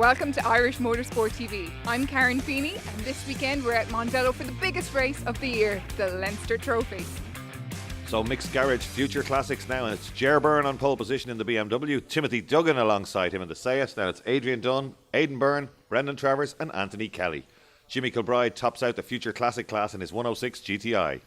Welcome to Irish Motorsport TV. I'm Karen Feeney, and this weekend we're at Mondello for the biggest race of the year, the Leinster Trophy. So mixed garage, future classics now, and it's BYRNE on pole position in the BMW, Timothy Duggan alongside him in the Seat. Now it's Adrian Dunn, Aidan Byrne, Brendan Travers and Anthony Kelly. Jimmy Kilbride tops out the future classic class in his 106 GTI.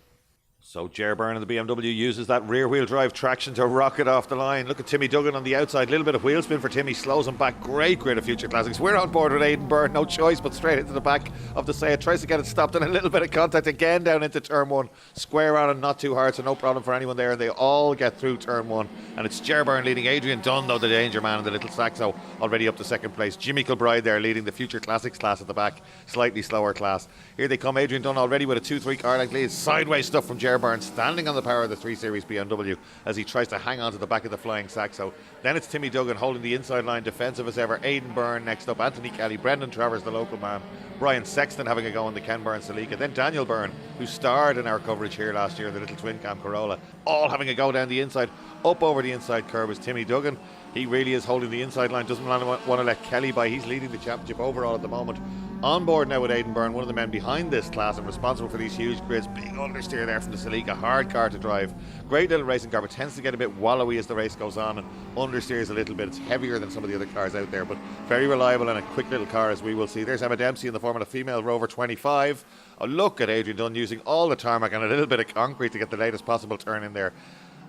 So BYRNE and the BMW uses that rear-wheel drive traction to rocket off the line. Look at Timmy Duggan on the outside. Little bit of wheel spin for Timmy. Slows him back. Great grid of future classics. We're on board with Aidan Byrne. No choice but straight into the back of the Seat. Tries to get it stopped and a little bit of contact again down into turn one. Square on and not too hard, so no problem for anyone there. And they all get through turn one. And it's BYRNE leading. Adrian Dunn, though, the danger man in the little Saxo, already up to second place. Jimmy Kilbride there leading the future classics class at the back. Slightly slower class. Here they come. Adrian Dunn already with a 2-3 car length lead. Sideways stuff from BYRNE, standing on the power of the 3 Series BMW as he tries to hang on to the back of the flying Saxo. Then it's Timmy Duggan holding the inside line, defensive as ever. Aidan Byrne next up, Anthony Kelly, Brendan Travers, the local man, Brian Sexton having a go in the Ken Byrne Celica, then Daniel Byrne, who starred in our coverage here last year, the little twin cam Corolla, all having a go down the inside. Up over the inside curve is Timmy Duggan. He really is holding the inside line, doesn't want to let Kelly by. He's leading the championship overall at the moment. On board now with Aidan Byrne, one of the men behind this class and responsible for these huge grids. Big understeer there from the Celica, hard car to drive. Great little racing car, but tends to get a bit wallowy as the race goes on and understeers a little bit. It's heavier than some of the other cars out there, but very reliable and a quick little car, as we will see. There's Emma Dempsey in the Formula Female Rover 25. A look at Adrian Dunn using all the tarmac and a little bit of concrete to get the latest possible turn in there.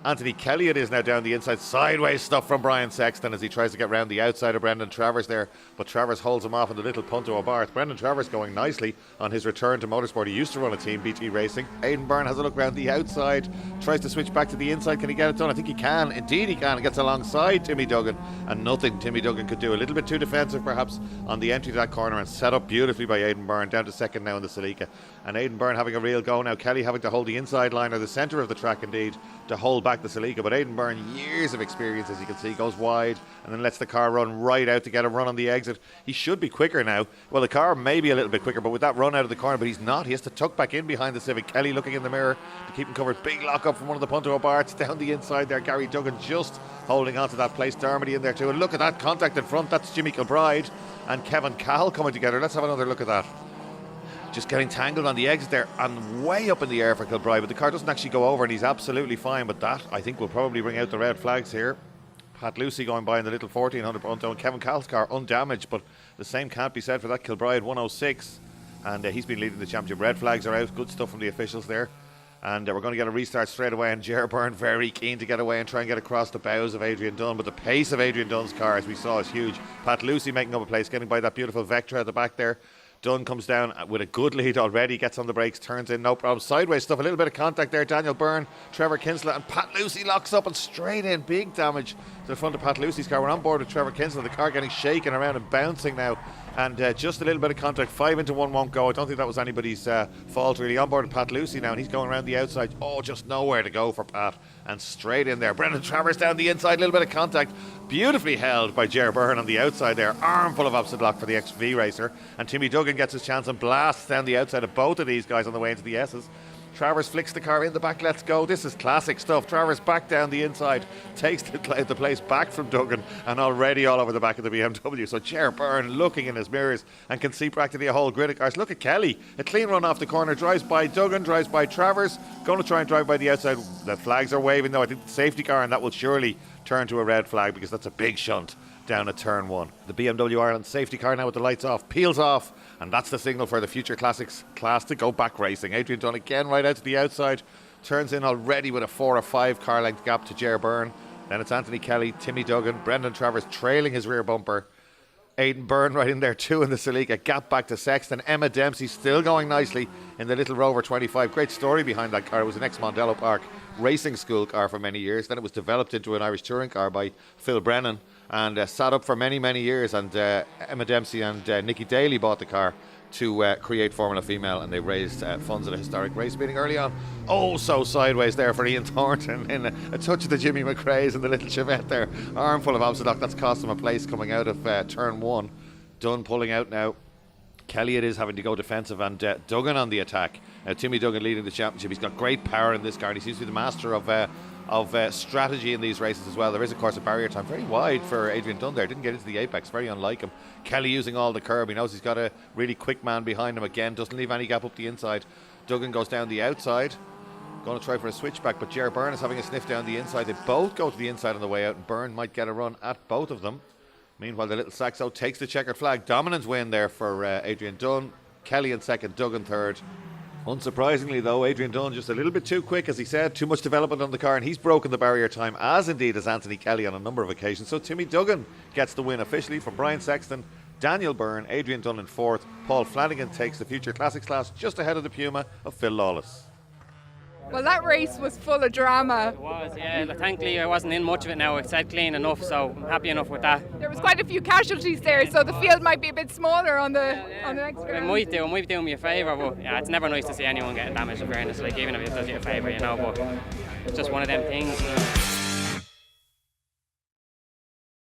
Anthony Kelly it is now down the inside. Sideways stuff from Brian Sexton as he tries to get round the outside of Brendan Travers there, but Travers holds him off in the little Punto Abarth. Brendan Travers going nicely on his return to motorsport. He used to run a team, BT Racing. Aidan Byrne has a look round the outside, tries to switch back to the inside. Can he get it done? I think he can. Indeed he can. He gets alongside Timmy Duggan, and nothing Timmy Duggan could do. A little bit too defensive perhaps on the entry to that corner, and set up beautifully by Aidan Byrne, down to second now in the Celica. And Aidan Byrne having a real go now. Kelly having to hold the inside line, or the centre of the track indeed, to hold back the Celica. But Aidan Byrne, years of experience as you can see, goes wide and then lets the car run right out to get a run on the exit. He should be quicker now. Well, the car may be a little bit quicker, but with that run out of the corner, but he's not. He has to tuck back in behind the Civic. Kelly looking in the mirror to keep him covered. Big lock up from one of the Punto Abarths down the inside there. Gary Duggan just holding on to that place. Dermody in there too. And look at that contact in front. That's Jimmy Kilbride and Kevin Cahill coming together. Let's have another look at that. Just getting tangled on the exit there and way up in the air for Kilbride, but the car doesn't actually go over and he's absolutely fine. But that, I think, will probably bring out the red flags here. Pat Lucey going by in the little 1400 Punto, and Kevin Cahill's car undamaged, but the same can't be said for that Kilbride 106, and he's been leading the championship. Red flags are out. Good stuff from the officials there. And we're going to get a restart straight away, and BYRNE very keen to get away and try and get across the bows of Adrian Dunn, but the pace of Adrian Dunn's car, as we saw, is huge. Pat Lucey making up a place, getting by that beautiful Vectra at the back there. Dunn comes down with a good lead already, gets on the brakes, turns in, no problem. Sideways stuff, a little bit of contact there. Daniel Byrne, Trevor Kinsella, and Pat Lucey locks up and straight in. Big damage to the front of Pat Lucey's car. We're on board with Trevor Kinsella, the car getting shaken around and bouncing now. And just a little bit of contact. 5 into 1 won't go. I don't think that was anybody's fault really. On board with Pat Lucey now, and he's going around the outside. Oh, just nowhere to go for Pat. And straight in there. Brendan Travers down the inside, a little bit of contact. Beautifully held by BYRNE on the outside there. Armful of opposite lock for the XV racer. And Timmy Duggan gets his chance and blasts down the outside of both of these guys on the way into the S's. Travers flicks the car in the back, let's go. This is classic stuff. Travers back down the inside, takes the place back from Duggan, and already all over the back of the BMW. So BYRNE looking in his mirrors and can see practically a whole grid of cars. Look at Kelly, a clean run off the corner, drives by Duggan, drives by Travers, going to try and drive by the outside. The flags are waving though. I think the safety car, and that will surely turn to a red flag because that's a big shunt down at turn one. The BMW Ireland safety car now with the lights off, peels off, and that's the signal for the future classics class to go back racing. Adrian Dunn again right out to the outside, turns in already with a 4 or 5 car length gap to BYRNE. Then it's Anthony Kelly, Timmy Duggan, Brendan Travers trailing his rear bumper. Aidan Byrne right in there too in the Celica, gap back to Sexton. Emma Dempsey still going nicely in the little Rover 25. Great story behind that car. It was an ex-Mondello Park racing school car for many years. Then it was developed into an Irish touring car by Phil Brennan and sat up for many years. And Emma Dempsey and Nicky Daly bought the car to create Formula Female, and they raised funds at a historic race meeting early on. Oh, so sideways there for Ian Thornton in a touch of the Jimmy McRae's and the little Chevette there. Armful of opposite lock. That's cost him a place coming out of turn one. Dunn pulling out now. Kelly it is having to go defensive, and Duggan on the attack. Timmy Duggan leading the championship. He's got great power in this car, and he seems to be the master of strategy in these races as well. There is, of course, a barrier time very wide for Adrian Dunn there. Didn't get into the apex, very unlike him. Kelly using all the curb. He knows he's got a really quick man behind him again. Doesn't leave any gap up the inside. Duggan goes down the outside. Going to try for a switchback, but BYRNE is having a sniff down the inside. They both go to the inside on the way out, and BYRNE might get a run at both of them. Meanwhile, the little Saxo takes the checkered flag. Dominance win there for Adrian Dunn. Kelly in second, Duggan third. Unsurprisingly, though, Adrian Dunn just a little bit too quick, as he said. Too much development on the car, and he's broken the barrier time, as indeed has Anthony Kelly on a number of occasions. So Timmy Duggan gets the win officially from Brian Sexton, Daniel Byrne, Adrian Dunn in fourth. Paul Flanagan takes the Future Classics class just ahead of the Puma of Phil Lawless. Well, that race was full of drama. It was, yeah. Thankfully, I wasn't in much of it now. It said clean enough, so I'm happy enough with that. There was quite a few casualties there, so the field might be a bit smaller on the next round. It might do me a favour, but yeah, it's never nice to see anyone getting damaged in fairness, like even if it does you a favour, you know, but it's just one of them things.